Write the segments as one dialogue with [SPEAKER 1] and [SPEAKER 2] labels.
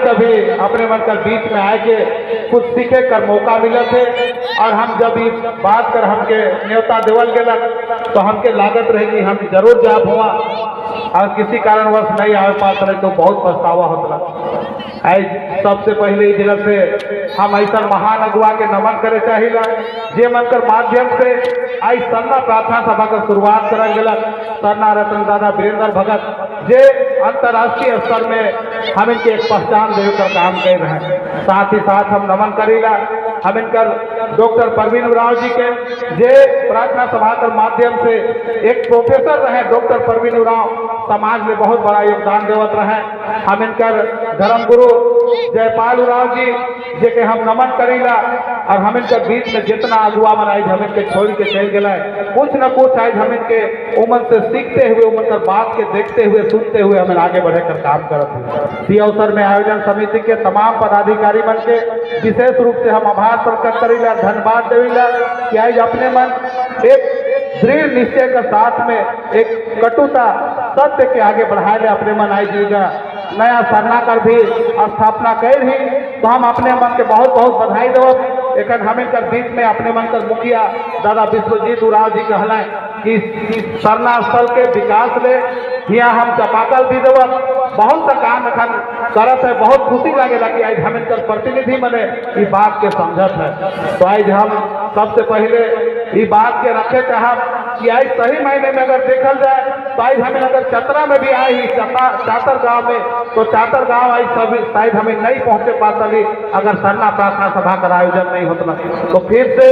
[SPEAKER 1] कभी अपने मन कर बीच में आए के कुछ सीखे कर मौका मिला थे। और हम जब इस बात कर हमके न्योता देवल गेला तो हमके लागत रहे कि हम जरूर जाप हुआ, और किसी कारणवश नहीं आ पात रहे तो बहुत पछतावा होता। आज सबसे पहले इस जगह से हम ऐसा महान अगुआ के नमन करे चाहिए जे मन कर माध्यम से आज सरना प्रार्थना सभा का शुरुआत करल गेला। सरना रतन दादा वीरेंद्र भगत जे अंतर्राष्ट्रीय स्तर में हम इनके एक पहचान देवे का काम कर रहे हैं। साथ ही साथ हम नमन करीला हम इनकर डॉक्टर परवीन उरांव जी के जे प्रार्थना सभा के माध्यम से एक प्रोफेसर रहे। डॉक्टर परवीन उरांव समाज में बहुत बड़ा योगदान देवत रहे। हम इनकर धर्मगुरु जयपाल उरांव जी जे के हम नमन करीला। और हम इनके बीच में जितना अगुआ बनाई हम इनके छोड़ के चल गए कुछ न कुछ आज हम इनके उम्र से सीखते हुए उम्र कर बात के देखते हुए सुनते हुए हमें आगे बढ़े कर काम करते हैं। इस अवसर में आयोजन समिति के तमाम पदाधिकारी बन के विशेष रूप से हम आभार प्रकट करीला, धन्यवाद देवीला कि आज अपने मन एक दृढ़ निश्चय के साथ में एक कटुता सत्य के आगे बढ़ाए ले अपने मन आई जीगा नया सरना कर भी स्थापना कर ही तो हम अपने मन के बहुत बहुत बधाई दो। एक हम इनकर बीच में अपने मन कर मुखिया दादा विश्वजीत उरांव जी कहला कि सरना स्थल के विकास ले यहाँ हम चपाकल भी देव बहुत सा काम एखन करत है। बहुत खुशी लगेगा कि आज हम इनकर प्रतिनिधि मने इस बात के समझत है। तो आज हम सबसे पहले इस बात के रखे चाहब कि आज सही महीने में अगर देखल जाए तो आज हमें अगर चतरा में भी आई ही चातर गांव में तो चातर गांव आज सभी शायद हमें नहीं पहुंचे पाती अगर सरना प्रार्थना सभा का आयोजन नहीं होता। तो फिर से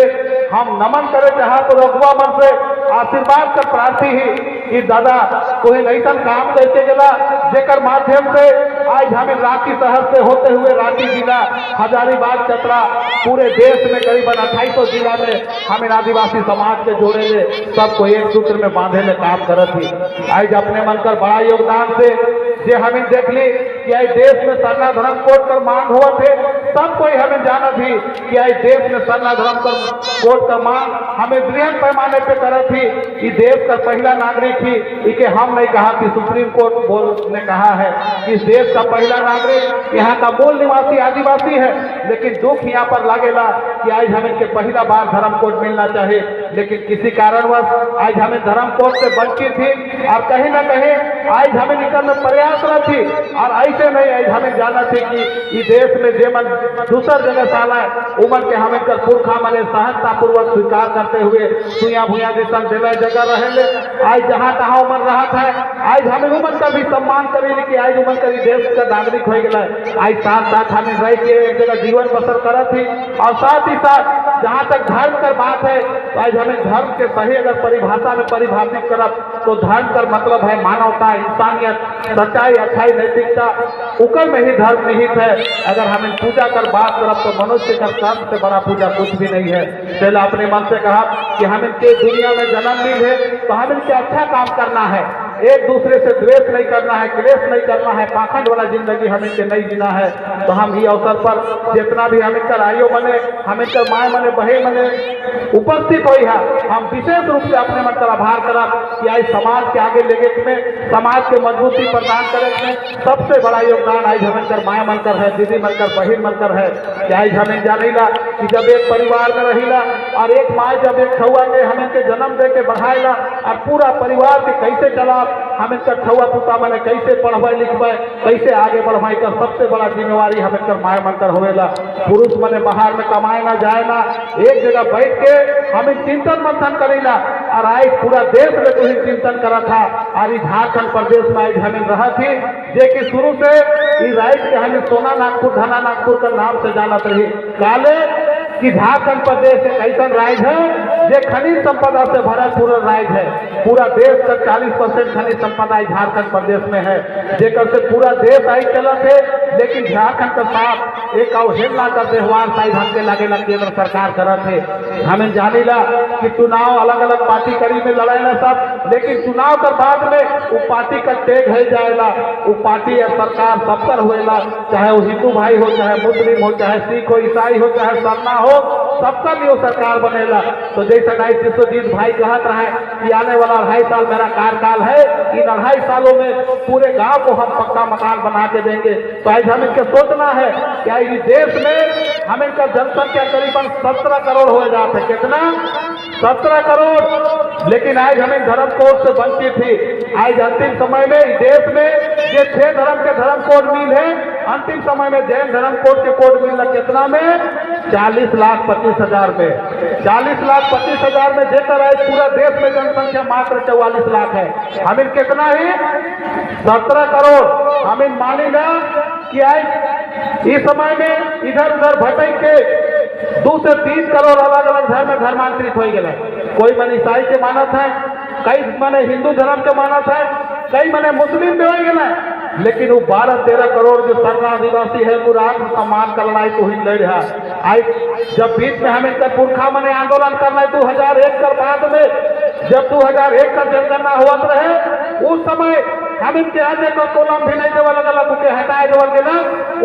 [SPEAKER 1] हम नमन करे चाह तो रघुआ मन से आशीर्वाद कर प्रार्थी ही कि दादा कोई ऐसा काम करके गला जेकर माध्यम से आज हमें रांची शहर से होते हुए रांची जिला हजारीबाग चतरा पूरे देश में करीबन 2800 जिला में हमें आदिवासी समाज के जोड़े ले सबको एक सूत्र में बांधे ले काम करत ही। आज अपने मन कर बड़ा योगदान से जे हमें देख ली कि आज देश में सरना धर्म कोड कर मांग हुआ थे। सब कोई हमें जाना थी कि आज देश में सरना धर्म कोड का मांग हमें बृहद पैमाने पे करत थी। कि देश का पहला नागरिक ही इके हम नहीं कहा कि सुप्रीम कोर्ट ने कहा है कि इस देश का पहला नागरिक यहाँ का मूल निवासी आदिवासी है। लेकिन दुख यहाँ पर लगेगा कि आज हमें के पहला बार धर्म कोड मिलना चाहिए, लेकिन किसी कारणवश आज हमें धर्म कोड से वंचित थी। और कहीं ना कहीं आज हमें निकलने प्रयासरत थी। और ऐसे नहीं आज हमें जाना थी कि इस देश में जे मन दूसर जगह साला उम्र के हमें कर पुरखा मने सहजता पूर्वक स्वीकार करते हुए सुइया भूया जैसा दिला जगह रहे। आज जहाँ तहाँ उम्र रहा है आज हमें उम्र का भी सम्मान करें कि आज उम्र का देश का नागरिक हो गया। आज साथ साथ हमें रह के एक जगह जीवन बसर करा थी। और साथ ही साथ जहाँ तक धर्म कर बात है तो आज हमें धर्म के सही अगर परिभाषा में परिभाषित करब तो धर्म का मतलब है मानवता, इंसानियत, सच्चाई, अच्छाई, नैतिकता, उकर में ही धर्म निहित है। अगर हमें पूजा कर बात करब तो मनुष्य का कर्म से बड़ा पूजा कुछ भी नहीं है। पहले अपने मन से कहा कि हमें के दुनिया में जन्म मिल है तो हमें क्या अच्छा काम करना है, एक दूसरे से द्वेष नहीं करना है, क्लेश नहीं करना है, पाखंड वाला जिंदगी हमें के नहीं जीना है। तो हम ये अवसर पर जितना भी हमें कर आयो बने हमें कर माए मने बहे मने उपस्थित हुई है हम विशेष रूप से अपने मन कर आभार करा कि आज समाज के आगे लेगे में समाज के मजबूती प्रदान करे में सबसे बड़ा योगदान आज हमें कर माए मनकर है, दीदी मनकर, बहिन मनकर है। कि आज हमें जानीला कि जब एक परिवार में रहीला और एक माँ जब एक छुआ के हमें के जन्म दे के बढ़ाएला और पूरा परिवार के कैसे चला हमें कर छुआ पुता मैंने कैसे पढ़बे लिखबे कैसे आगे बढ़ाई का सबसे बड़ा जिम्मेवारी हमें कर माए मनकर होवेला। पुरुष मने बाहर में कमाए ना जाए ना, एक जगह बैठ के हमें चिंतन मंथन करेला। और आज पूरा देश में कोई चिंतन करा था और झारखंड प्रदेश में आज हमें रहा थी जे कि शुरू से राइट के हमें सोना नागपुर धना नागपुर का नाम से जानत रही। काले कि झारखंड प्रदेश एक ऐसा राज्य है जो खनिज संपदा से भरा पूरा राज्य है। पूरा देश का 40% खनिज संपदा झारखंड प्रदेश में है जेकर से पूरा देश आई चलत है। लेकिन झारखंड का साथ एक अवहेलना का व्यवहार शायद हमके लगेला केंद्र सरकार करत है। हमें जानीला कि चुनाव अलग अलग पार्टी करी में लड़ेला सब, लेकिन चुनाव के बाद में वो पार्टी का टेग है जाएला, वो पार्टी या सरकार सबकर होएला, चाहे वो हिंदू भाई हो, चाहे मुस्लिम हो, चाहे सिख हो, ईसाई हो, चाहे सरना हो, हो, सबका लिए सरकार बनेगा। तो जैसा गाय विश्वजीत भाई कहत रहे कि आने वाला 2.5 साल मेरा कार्यकाल है, इन 2.5 सालों में पूरे गांव को हम पक्का मकान बना के देंगे। तो आज हम इनके सोचना है कि इस देश में हम इनका जनसंख्या करीबन 17 करोड़ हो जाते। कितना? 17 करोड़। लेकिन आज हमें धर्म कोड से वंचित थी। आज अंतिम समय में इस देश में ये 6 धर्म के धर्म कोड मिल है, अंतिम समय में जैन धर्म कोड के कोड मिल रहा कितना में? 40,25,000 में। 40,25,000 में देकर आज पूरा देश में जनसंख्या मात्र 44 लाख है। हम इन कितना ही 17 करोड़। हम इन मानेगा कि आज इस समय में इधर उधर भटक के 2 से 3 करोड़ अलग अलग धर्म में धर्मांतरित हो गए। कोई मन ईसाई के मानत है, कई मने हिंदू धर्म के मानत है, कई मने मुस्लिम भी हो गए। लेकिन वो 12-13 करोड़ जो सरना आदिवासी है वो राष्ट्र सम्मान का लड़ाई तो ही लड़ रहा है। आज जब बीच में हमें पुरखा मने आंदोलन करना है 2001 का बाद में, जब 2001 का जनगणना हुआ रहे उस समय हम इनके आने का कोलम भी नहीं देवल अलग उनके हटाए देवल के ना।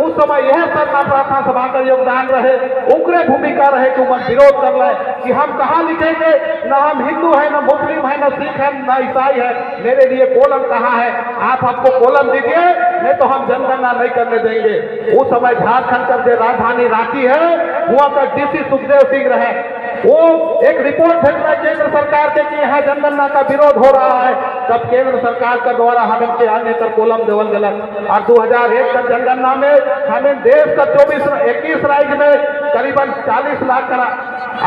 [SPEAKER 1] उस समय यह सरना प्रार्थना सभा का योगदान रहे, उग्र भूमिका रहे कि उमन विरोध कर रहे कि हम कहाँ लिखेंगे, न हम हिंदू है, न मुस्लिम है, न सिख है, न ईसाई है, मेरे लिए कोलम कहाँ है, आप हमको कोलम दीजिए नहीं तो हम जनगणना नहीं करने देंगे। उस समय झारखंड का जो राजधानी रांची है वहाँ का डीसी सुखदेव सिंह रहे, वो एक रिपोर्ट भेज रहा है केंद्र सरकार के कि यहाँ जनगणना का विरोध हो रहा है। तब केंद्र सरकार का द्वारा हम इनके आने पर कोलम देवल गलत। और 2001 का जनगणना में हमें देश का 21 राज्य में करीबन 40 लाख का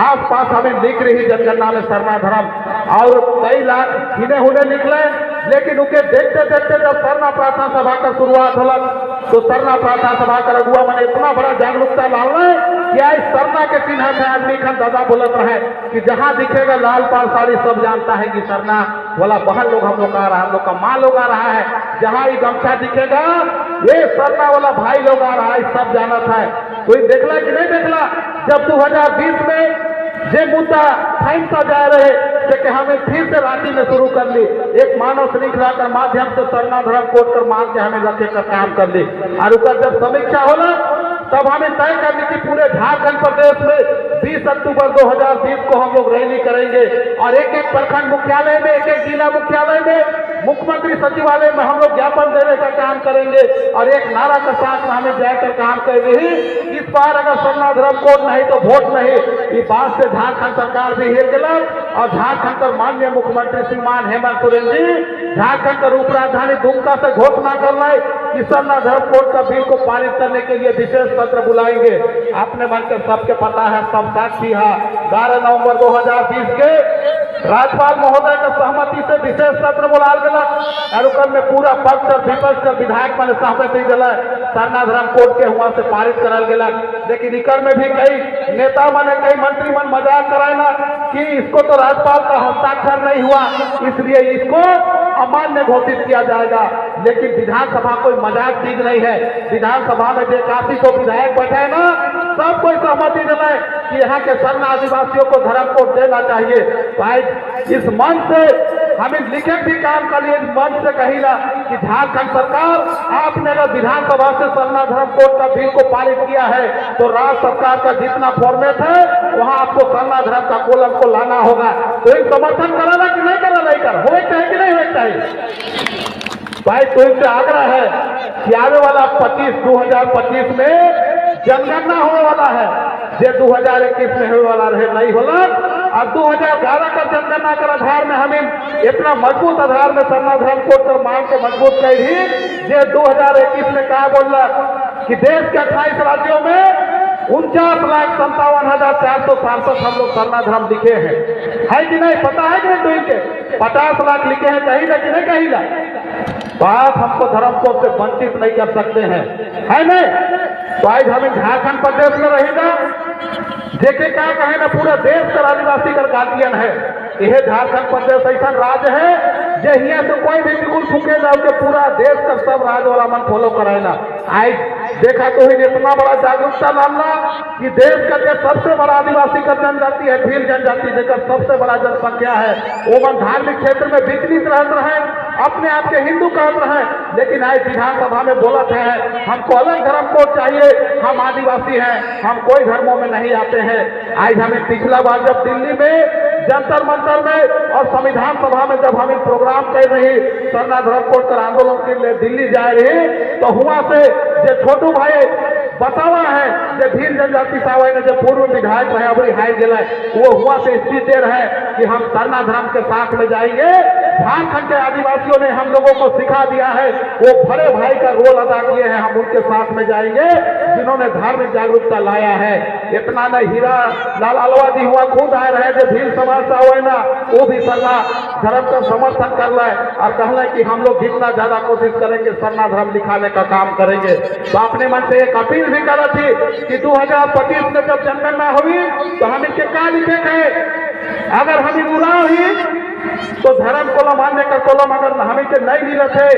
[SPEAKER 1] आसपास हमें लिख रही जनगणना में सरना धर्म, और कई लाख गिने हुए निकले। लेकिन उनके देखते देखते जब सरना प्रार्थना सभा का शुरुआत होला तो सरना प्रार्थना सभा का रघुआ मैंने इतना बड़ा जागरूकता डालना कि आज सरना के चिन्ह में आदमी खान दादा बोलत रहे कि जहां दिखेगा लाल पाल साड़ी सब जानता है कि सरना वाला बहन लोग हम लोग आ रहा है, हम लोग का माँ लोग आ रहा है। जहां ये गमछा दिखेगा ये सरना वाला भाई लोग आ रहा है, सब जानत है। कोई देखला कि नहीं देखला? जब 2020 में जे मुद्दा फाइन सा जा रहे कि हमें फिर से रांची में शुरू कर ली, एक मानव श्रृंखला के माध्यम से सरना धर्म कोड कर मांग के हमें रखे का काम कर ली। और उसका जब समीक्षा होला तब हमें तय कर ली कि पूरे झारखंड प्रदेश में 20 अक्टूबर 2020 को हम लोग रैली करेंगे और एक एक प्रखंड मुख्यालय में, एक एक जिला मुख्यालय में, मुख्यमंत्री सचिवालय में हम लोग ज्ञापन देने का काम करेंगे। और एक नारा के साथ में हमें जाकर काम कर रही, इस बार अगर सरना धर्म कोड नहीं तो वोट नहीं। इस बात से झारखंड सरकार भी हिल गलत और झारखंड का माननीय मुख्यमंत्री श्रीमान हेमंत सोरेन जी झारखंड का रूप राजधानी दुमका से घोषणा कर रहे कि सरना धर्म कोड का बिल को पारित करने के लिए विशेष सत्र बुलाएंगे। आपने बनकर सबके पता है, सब साक्षी है, 12 नवंबर 2020 के राज्यपाल महोदय के सहमति से विशेष सत्र बुलाल गया और में पूरा पक्ष और विपक्ष का विधायक मैंने सहमति दिला सरना धर्म कोड के हुआ से पारित करल गया। लेकिन इकर में भी कई नेता मन, कई मंत्री मन मजाक कराना कि इसको तो राज्यपाल का हस्ताक्षर नहीं हुआ इसलिए इसको अमान्य घोषित किया जाएगा। लेकिन विधानसभा कोई मजाक चीज नहीं है। विधानसभा में जो 81 विधायक बैठे हैं ना, सब कोई सहमति दिलाए कि यहाँ के सरना आदिवासियों को धर्म कोड देना चाहिए। भाई इस मंच से हमें लिखित भी काम कर लिए, इस मंच से कहिला कि झारखंड सरकार आपने अगर विधानसभा से सरना धर्म कोड का बिल को पारित किया है तो राज्य सरकार का जितना फॉर्मेट है वहां आपको सरना धर्म का कोलम को लाना होगा। तो एक समर्थन कराना कि नहीं करा, नहीं कर हो चाहिए कि नहीं हो चाहिए। भाई तो इनसे आग्रह है कि आने वाला 2025 में जनगणना होने वाला है, जो 2021 में होने वाला रहे नहीं होला। और 2011 का जनगणना के आधार में हमें इतना मजबूत आधार में सरना धर्म कोड कर मांग के मजबूत कर ही जो 2021 में कहा बोल रहा कि देश के 28 राज्यों में 49,57,467 हम लोग सरना धर्म लिखे हैं, है कि नहीं? पता है कि नहीं? तो इनके 50 लाख लिखे हैं, कहीं ना कि नहीं कहीं ना। बात हमको धर्म कोड से वंचित नहीं कर सकते हैं, है नहीं? तो आज हमें झारखंड प्रदेश में रहेगा देखे क्या कहे ना, पूरा देश का आदिवासी का गार्जियन है। यह झारखंड प्रदेश ऐसा राज्य है जो यहाँ से कोई भी बिल्कुल फूके ना के पूरा देश का सब राज्य वाला मन फॉलो कराएगा। आज देखा तो ही इतना बड़ा जागरूकता लाना कि देश का जो सबसे बड़ा आदिवासी का जनजाति है, भील जनजाति, जेकर सबसे बड़ा जनसंख्या है, वो मन धार्मिक क्षेत्र में विचलित रह रहे हैं। अपने आप के हिंदू कहते रहे, लेकिन आज विधानसभा में बोलत है हमको अलग धर्म कोड चाहिए, हम आदिवासी हैं, हम कोई धर्मों में नहीं आते हैं। आज हमें पिछला बार जब दिल्ली में जंतर मंतर में और संविधान सभा में जब हमें प्रोग्राम कर रही सरना धर्म कोड कर आंदोलन के लिए दिल्ली जा रही, तो हुआ से जो छोटू भाई बतावा है जो भील जनजाति सावय ने जो पूर्व विधायक रहे अबरी हार गए, वो हुआ से स्पीच दे रहे कि हम सरना धर्म के साथ में जाएंगे। झारखंड के आदिवासियों ने हम लोगों को सिखा दिया है, वो बड़े भाई का रोल अदा किए हैं, हम उनके साथ में जाएंगे जिन्होंने धार्मिक जागरूकता लाया है। इतना न हीरा लाल अलवादी हुआ खुद आए रहे जो भील समाज सावय ना, वो भी सरना धर्म का समर्थन कर रहे और कहले कि हम लोग जितना ज्यादा कोशिश करेंगे सरना धर्म लिखाने का काम करेंगे। तो अपने मन से एक अपील भी कर थी कि 2025 में जब जनगणना हुई तो हम इनके क्या लिखेंगे, अगर हम उड़ा हुई तो धर्म कोलम अन्य का कोलम अगर हमें के नहीं मिले थे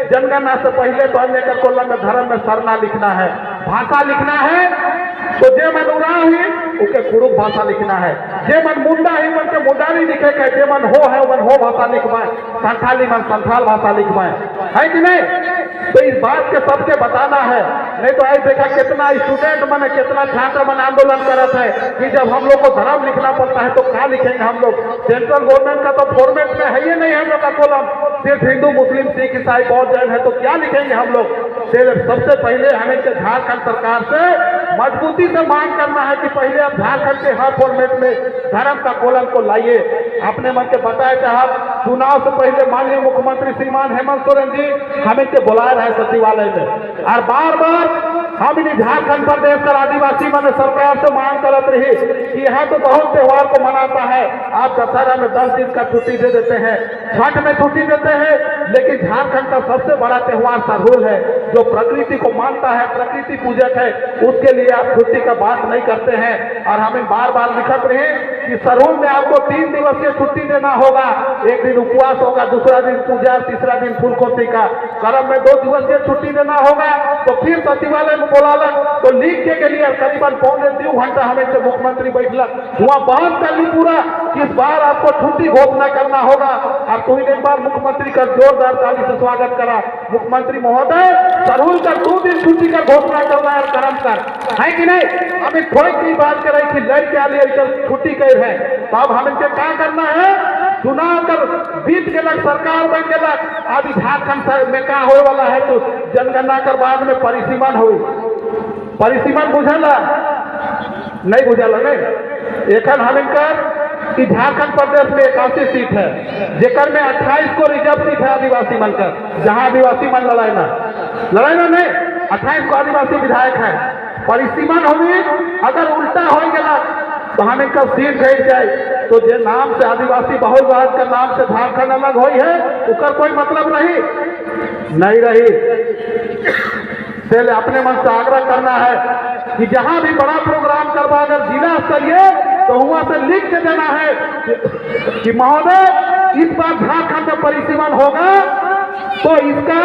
[SPEAKER 1] जनगणना से पहले, तो अन्य का कोलम में धर्म में सरना लिखना है, भाषा लिखना है। तो जे मन उड़ा हुई उनके कुरुक भाषा लिखना है, जे मन मुंडा ही मन के मुंडारी लिखे के, जे मन हो है मन हो भाषा लिखवाए, संथाली मन संथाल भाषा लिखवाए, है कि नहीं। तो इस बात के सबके बताना है, नहीं तो आज देखा कितना स्टूडेंट मन कितना छात्र मन आंदोलन करत है कि जब हम लोग को धर्म लिखना पड़ता है तो क्या लिखेंगे हम लोग। सेंट्रल गवर्नमेंट का तो फॉर्मेट में है ही नहीं हम लोग का कॉलम, सिर्फ हिंदू मुस्लिम सिख ईसाई बौद्ध जैन है, तो क्या लिखेंगे हम लोग। सबसे पहले हमें झारखंड सरकार से मजबूती से मांग करना है कि पहले आप झारखंड के हर फॉर्मेट में धर्म का कॉलम को लाइए। अपने मन के बताए चाहे चुनाव से पहले माननीय मुख्यमंत्री श्रीमान हेमंत सोरेन जी हमें के बुलाए रहे सचिवालय में, और बार बार हम झारखंड प्रदेश का आदिवासी मन सरकार से मांग करते रही कि यहाँ तो बहुत त्योहार को मनाता है, आप दशहरा में 10 दिन का छुट्टी दे देते हैं, छठ में छुट्टी देते हैं, लेकिन झारखंड का सबसे बड़ा त्योहार सरहुल है जो प्रकृति को मानता है, प्रकृति पूजक है, उसके लिए आप छुट्टी का बात नहीं करते हैं। और हमें बार बार लिखत रहे कि सरहुल में आपको 3 दिवसीय छुट्टी देना होगा, एक दिन उपवास होगा, दूसरा दिन पूजा, तीसरा दिन फूलकोसी का, करम में 2 दिवसीय छुट्टी देना होगा। तो फिर सचिवालय में बोलालक तो लिख के लिए करीबन 2 घंटा हमें से मुख्यमंत्री बैठलक, वहाँ बात कर ली पूरा कि इस बार आपको छुट्टी घोषणा करना होगा। और तुम एक बार मुख्यमंत्री का जोरदार ताली से स्वागत करा, मुख्यमंत्री महोदय सरहुल का 2 दिन छुट्टी का घोषणा करना है, करम कर है कि नहीं। हमें कोई की बात करे कि लड़के आलिए छुट्टी कर है, तो अब हमें क्या करना है, चुनाव कर बीत गलक, सरकार बन गलक, अभी झारखंड में क्या होने वाला है, तो जनगणना कर बाद में परिसीमन हुई, परिसीमन बुझला नहीं बुझला नहीं। एखन हम इनकर कि झारखंड प्रदेश में 81 सीट है, जेकर में 28 को रिजर्व सीट है आदिवासी मन का, जहां आदिवासी मन लड़ाईना नहीं, 28 को आदिवासी विधायक है। परिसीमन होगी, अगर उल्टा हो गया तो हम इनका सीट घट जाए, तो जो नाम से आदिवासी बहुलवाद का नाम से झारखंड अलग हुई है, उसका कोई मतलब नहीं रही। इसलिए अपने मन से आग्रह करना है कि जहां भी बड़ा प्रोग्राम करवा, अगर जिला स्तरीय तो वहां से लिख के देना है कि महोदय इस बार झारखंड में परिसीमन होगा तो इसका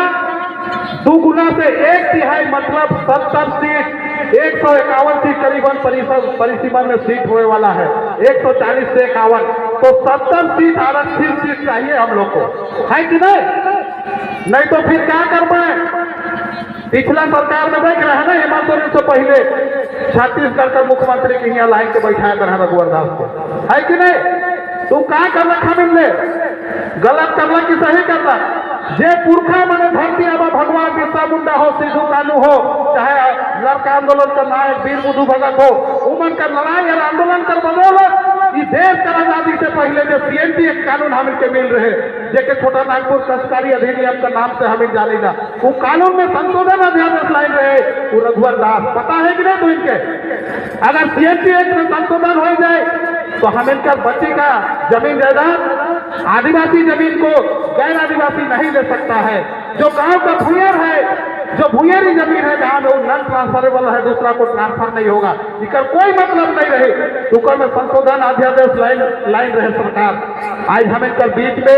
[SPEAKER 1] 2 गुना से 1/3 मतलब 70 सीट, 151 सीट करीबन परिसीमन में सीट होने वाला है, 140 से 51, तो 70 सीट आरक्षित सीट चाहिए हम लोग को, है कि नहीं तो फिर क्या करना। पिछला सरकार में देख रहे हैं ना, हेमंत सोरेन से पहले छत्तीसगढ़ का मुख्यमंत्री के यहाँ लाइन के बैठाया कर रघुवर दास को, है कि नहीं। तू क्या कर रखा मिलने, गलत करना कि सही करना। जे पुरखा मने धरती अब भगवान बिरसा मुंडा हो, सिद्धू कानू हो, चाहे लड़का आंदोलन का नायक वीर बुद्धू भगत हो, उमन का लड़ाई और आंदोलन कर बदौलत इस देश का आजादी से पहले जो CNT एक कानून हमें के मिल रहे, जेके छोटा नागपुर तस्करी अधिनियम का नाम से हमें जानेगा, वो कानून में संशोधन अध्यादेश लाइन रहे वो रघुवर दास, पता है कि नहीं तो इनके। अगर CNT एक्ट में संशोधन हो जाए तो हम इनका बच्ची का जमीन जायदाद आदिवासी जमीन को गैर आदिवासी नहीं ले सकता है। जो गांव का भूयर है, जो भूयरी जमीन है जहां में वो नॉन ट्रांसफरेबल है, दूसरा को ट्रांसफर नहीं होगा, इसका कोई मतलब नहीं रहे, टुकर में संशोधन अध्यादेश लाइन रहे सरकार। आज हमें कल बीच में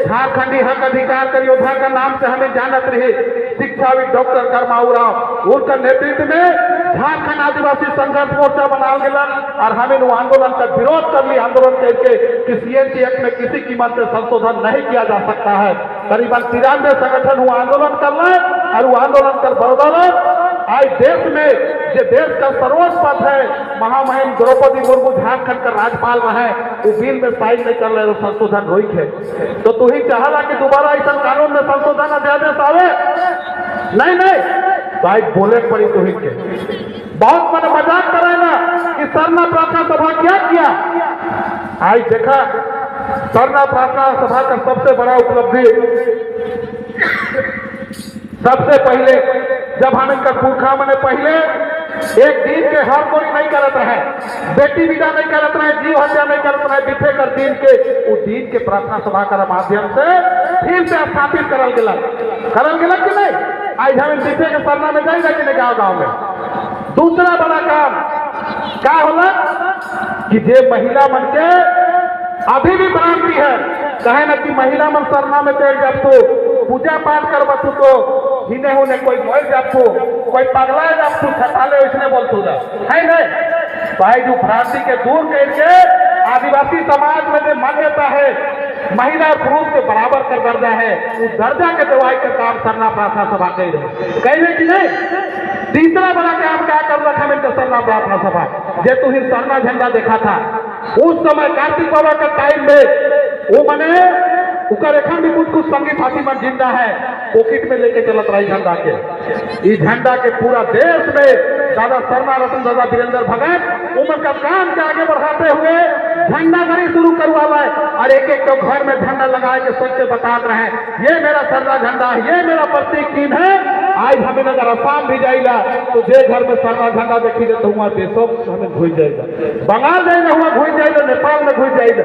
[SPEAKER 1] झारखंडी हक अधिकार कर योद्धा का नाम से हमें जानत रहे शिक्षाविद डॉक्टर कर्माऊ राव, उनका नेतृत्व में झारखंड आदिवासी संघर्ष मोर्चा बना गेला और हमें वो आंदोलन का विरोध कर लिया, आंदोलन करके कि सीएनजी एक्ट में किसी कीमत से संशोधन नहीं किया जा सकता है। करीबन 93 संगठन वो आंदोलन कर रहे और वो आंदोलन कर बदौलत आज देश में जो देश का सर्वोच्च पद है महामहिम द्रौपदी मुर्मू झारखंड का राज्यपाल रहे, वो बिल में साइन नहीं कर रहे, वो संशोधन रोक है। तो तू ही चाहला कि दोबारा ऐसा कानून में संशोधन अध्यादेश आवे? नहीं भाई बोले पड़ी तू ही के। बहुत मैंने मजाक करेगा कि सरना प्रार्थना सभा क्या किया। आज देखा सरना प्रार्थना सभा का सबसे बड़ा उपलब्धि, सबसे पहले जब हम इनका पुरखा मैंने पहले एक दिन के हर कोई नहीं करत रहे, बेटी विदा नहीं करत रहे, जीव हत्या नहीं करत रहे, बिथे कर दिन के वो दिन के प्रार्थना सभा का माध्यम से फिर से स्थापित करल गेला कि नहीं। आज हम बिथे के सरना में जाएगा कि नहीं गाँव में। दूसरा बड़ा काम क्या होला कि जे महिला मन के अभी भी भ्रांति है, कहे ना कि महिला मन सरना में तेल जब तो पूजा पाठ करवा तू तो हिने होने कोई मोल जब तू कोई पगला जब तू छठाले इसने बोल तू है नहीं। भाई जो भ्रांति के दूर करके आदिवासी समाज में जो मान्यता है महिला और पुरुष के बराबर का दर्जा है, उस दर्जा के दवाई का काम सरना प्रार्थना सभा कह रहे कि नहीं। तीसरा बड़ा काम क्या कर रखा है सरना प्रार्थना सभा, जे तू ही सरना झंडा देखा था उस समय कार्तिक बाबा का टाइम में वो मने उकर एखन भी कुछ संगी साथी मन जिंदा है, पॉकेट में लेके चलत रही झंडा के। इस झंडा के पूरा देश में दादा शर्मा रतन दादा वीरेंद्र भगत उम्र का काम के आगे बढ़ाते हुए झंडा गड़ी शुरू करवा है और एक एक तो घर में झंडा लगा के सबसे बता रहे हैं ये मेरा सरना झंडा है, ये मेरा प्रतीक चिन्ह है। आज हमें अगर असम भी जाइला तो जे घर में सरना झंडा देखी दे तो वहाँ देशों हमें घुस जाएगा, बंगाल जाएगा हुआ घुस जाएगा, नेपाल में घुस जाएगा।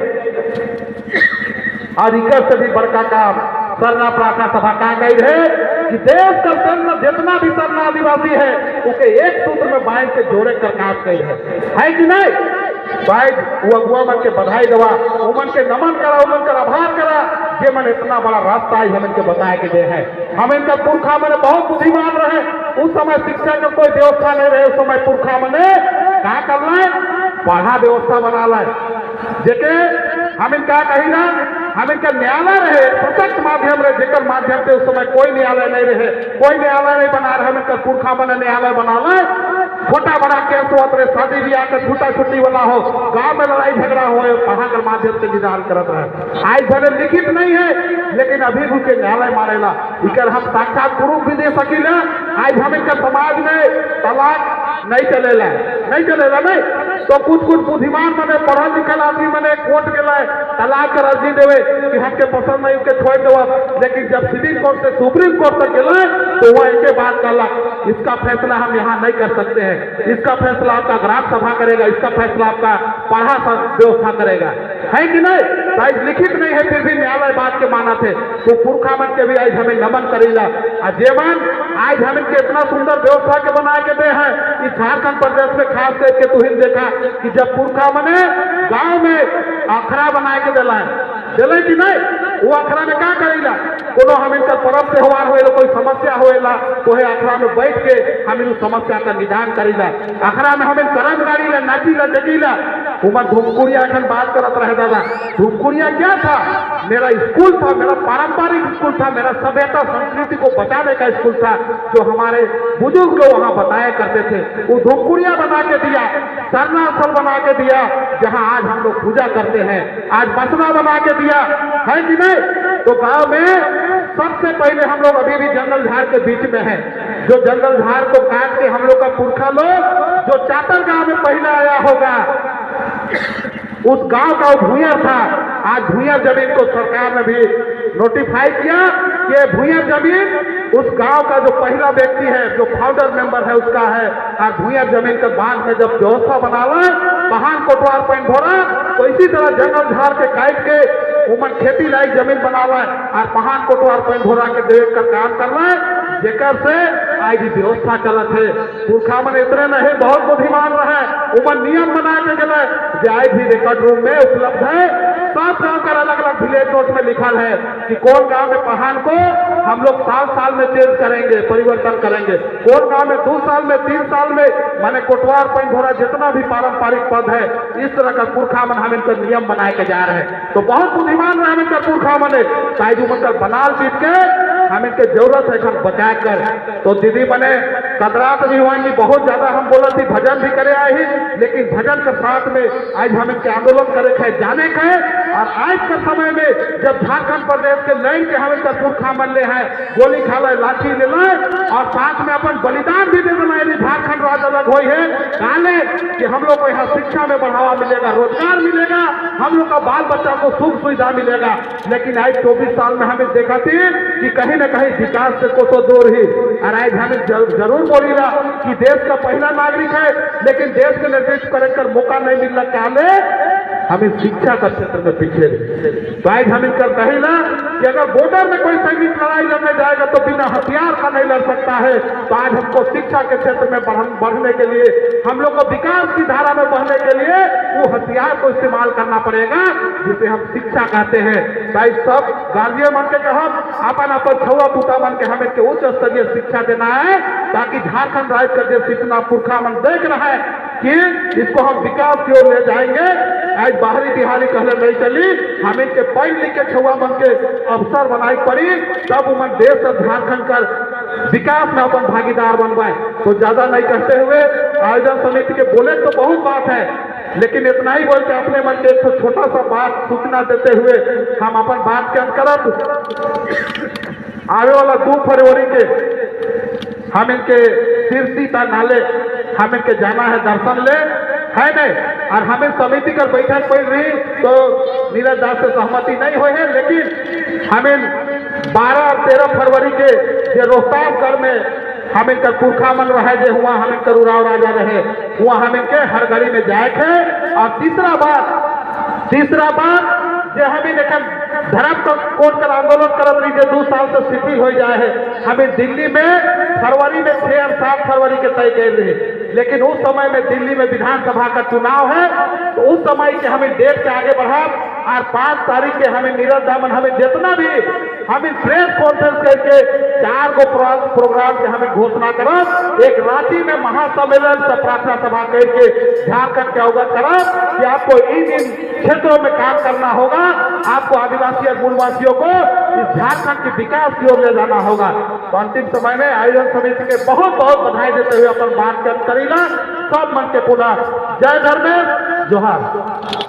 [SPEAKER 1] आज इकर से भी बड़का काम सरना प्रार्थना सभा का गई है कि देश का सरना जितना भी सरना आदिवासी है उसे एक सूत्र में बांध के जोड़े कर काम गई है कि नहीं। भाई वो अगुआ मन के बधाई दवा, उमन के नमन करा, उमन का आभार करा, ये मन इतना बड़ा रास्ता आज हम इनके बताए के दे है। हम इनका पुरखा मैंने बहुत बुद्धिमान रहे, उस समय शिक्षा का कोई व्यवस्था नहीं रहे, उस समय पुरखा मैंने क्या करना है पढ़ा व्यवस्था बना लाए जेके हम इनका कही ना हम इनका न्यायालय रहे सशक्त माध्यम रहे, जेकर माध्यम से उस समय कोई न्यायालय नहीं रहे, कोई न्यायालय नहीं बना रहे। हम इनका पुरखा बने न्यायालय बना ले, छोटा बड़ा केस होत रहे, शादी ब्याह का छूटा छुट्टी वाला हो, गांव में लड़ाई झगड़ा हो, पढ़ा कर माध्यम से निदान करत रहे। आज भले लिखित नहीं है लेकिन अभी भी के न्यायालय मारेला, इकर हम साक्षात प्रूफ भी दे सकीला। आज हम इनका समाज में तलाक नहीं चलेला नहीं तो कुछ बुद्धिमान मने पढ़ल लिखल आदमी मने कोर्ट गेला तलाक कर अर्जी देवे कि हमके पसंद नहीं उसके छोड़ दो, लेकिन जब सिविल कोर्ट से सुप्रीम कोर्ट तक गेला तो वह एक बात कहला इसका फैसला हम यहाँ नहीं कर सकते हैं, इसका फैसला आपका ग्राम सभा करेगा, इसका फैसला आपका पढ़ा व्यवस्था करेगा, है कि नहीं। आज लिखित नहीं है फिर भी न्यायालय बात के माना थे, तो पुरखा मन के भी आज हमें नमन करेगा। जेवन आज हम इनके इतना सुंदर व्यवस्था के बना के दे हैं कि झारखंड प्रदेश में खास करके तुहिन देखा कि जब पुरखा मने गांव में अखड़ा बना के दिला दिले कि नहीं, वो अखड़ा में क्या करेगा कोनो हम इनका पर्व त्योहार होएला कोई समस्या होएला तो है अखड़ा में बैठ के हम इन समस्या का निदान करेगा। अखड़ा में हम करम गाड़ी ला नाचीला जगीला उमर धूमकुड़िया अखन बात करत रहे दादा। धूमकुड़िया क्या था, मेरा स्कूल था, मेरा पारंपरिक स्कूल था, मेरा सभ्यता संस्कृति को बचाने का स्कूल था, जो हमारे बुजुर्ग लोग वहाँ बताया करते थे। वो धूमकुड़िया बना के दिया, सरना स्थल बना के दिया जहाँ आज हम लोग पूजा करते हैं, आज बसना बना के दिया, है कि नहीं। तो गांव में सबसे पहले हम लोग अभी भी जंगल झाड़ के बीच में हैं, जो जंगल झाड़ को काट के हम लोग का पुरखा लोग जो चातर गांव में पहले आया होगा उस गांव का भूयर था। आज भूयर जमीन को सरकार ने भी नोटिफाई किया कि भूयर जमीन उस गांव का जो पहला व्यक्ति है जो फाउंडर मेंबर है उसका है। और भूयर जमीन के बाद में जब व्यवस्था बना ला पहाड़ कोटवार पैन भोरा तो इसी तरह जंगल झाड़ के काट के उमन खेती लायक जमीन बना हुआ है और पहाड़ कोटवार पैन भोरा के देख का काम कर रहा है, जेकर से आज व्यवस्था चलत है। पुरखा मन इतने नहीं बहुत बुद्धिमान रहे, उमन नियम बना के गए जो आज भी रिकॉर्ड रूम में उपलब्ध है। सब गांव का अलग अलग विलेज नोट में लिखल है कि कौन गांव में प्रधान को हम लोग साल में चेंज करेंगे, परिवर्तन करेंगे, कौन गांव में 2 साल में 3 साल में, माने कोटवार पैंघोरा जितना भी पारंपरिक पद है, इस तरह का पुरखा मन हम इनका नियम बनाए के जा रहे हैं। तो बहुत बुद्धिमान रहे इनका पुरखा मने ताइजू मतलब बनाल बीत के हम इनके जरूरत है हम बचा कर। तो दीदी बने कदरात भी हुआ बहुत ज्यादा हम बोला थी भजन भी करे आई, लेकिन भजन के साथ में आज हम इनके आंदोलन करे थे जाने के। और आज के समय में जब झारखंड प्रदेश के लाइन के हम इनका पुरखा मन ले है, गोली खा ले, लाठी ले ले और साथ में अपन बलिदान भी दे देना, यदि झारखंड राज्य अलग हुई है काले कि हम लोग को यहाँ शिक्षा में बढ़ावा मिलेगा, रोजगार मिलेगा, हम लोग का बाल बच्चा को सुख सुविधा मिलेगा। लेकिन आज 24 साल में हमें देखा थी कि कहीं न कहीं विकास से कोसों दूर ही। और आज हमें जरूर बोली रहा कि देश का पहला नागरिक है, लेकिन देश के नेतृत्व करने का मौका नहीं मिल रहा काले हमें शिक्षा का क्षेत्र में पीछे। तो आज हम इनका कही ना कि अगर बॉर्डर में कोई सैनिक लड़ाई लड़ने जाएगा तो बिना हथियार का नहीं लड़ सकता है। तो आज हमको शिक्षा के क्षेत्र में बढ़ने के लिए, हम लोग को विकास की धारा में बढ़ने के लिए वो हथियार को इस्तेमाल करना पड़ेगा जिसे हम शिक्षा कहते हैं। भाई सब गार्जियन मन के हम अपन छुआ पुता मन के हमें उच्च स्तरीय शिक्षा देना है, ताकि झारखंड राज्य का जो इतना पुरखा मन देख रहा है कि इसको हम विकास की ओर ले जाएंगे। आज बाहरी बिहारी कहले नहीं चली, हम इनके पढ़ लिख के छुआ मन के अवसर बनाई पड़ी, तब उमन देश और झारखंड का विकास में अपन भागीदार बनवाए। तो ज्यादा नहीं कहते हुए आयोजन समिति के बोले तो बहुत बात है, लेकिन इतना ही बोल के अपने मन के एक छोटा सा बात सूचना देते हुए हम अपन बात के अंत करब। आने वाला 2 फरवरी के हम इनके सिरसीता नाले हम इनके जाना है दर्शन ले है नहीं। और हमें समिति का बैठक पड़ रही तो नीरज दास से सहमति नहीं हुई है, लेकिन हमें 12 और 13 फरवरी के जो रोहतासगढ़ में हम इनका पुरखा मन रहे जो हुआ हम इनका उड़ाव राजा रहे हुआ हम इनके हर गली में जाए थे। और तीसरा बात जो हमें देखा धर्म कोर्ट का आंदोलन करब रही 2 साल से स्थिति हो जाए है, हमें दिल्ली में फरवरी में 6 और 7 फरवरी के तय कर रहे, लेकिन उस समय में दिल्ली में विधानसभा का चुनाव है। तो उस समय के हमें डेट के आगे बढ़ा और 5 तारीख के हमें नीरज दामन हमें जितना भी हमें प्रेस कॉन्फ्रेंस करके 4 गो प्रोग्राम के हमें घोषणा करब। एक रांची में महासम्मेलन से प्रार्थना सभा करके झारखंड के अवगत करब कि आपको इन क्षेत्रों में काम करना होगा, आपको आदिवासी और मूलवासियों को इस झारखंड के विकास की ओर ले जाना होगा। तो अंतिम समय में आयोजन समिति के बहुत बहुत बधाई देते हुए अपन बात करेगा सब मन के पुनः जय धर्मेश जोहार।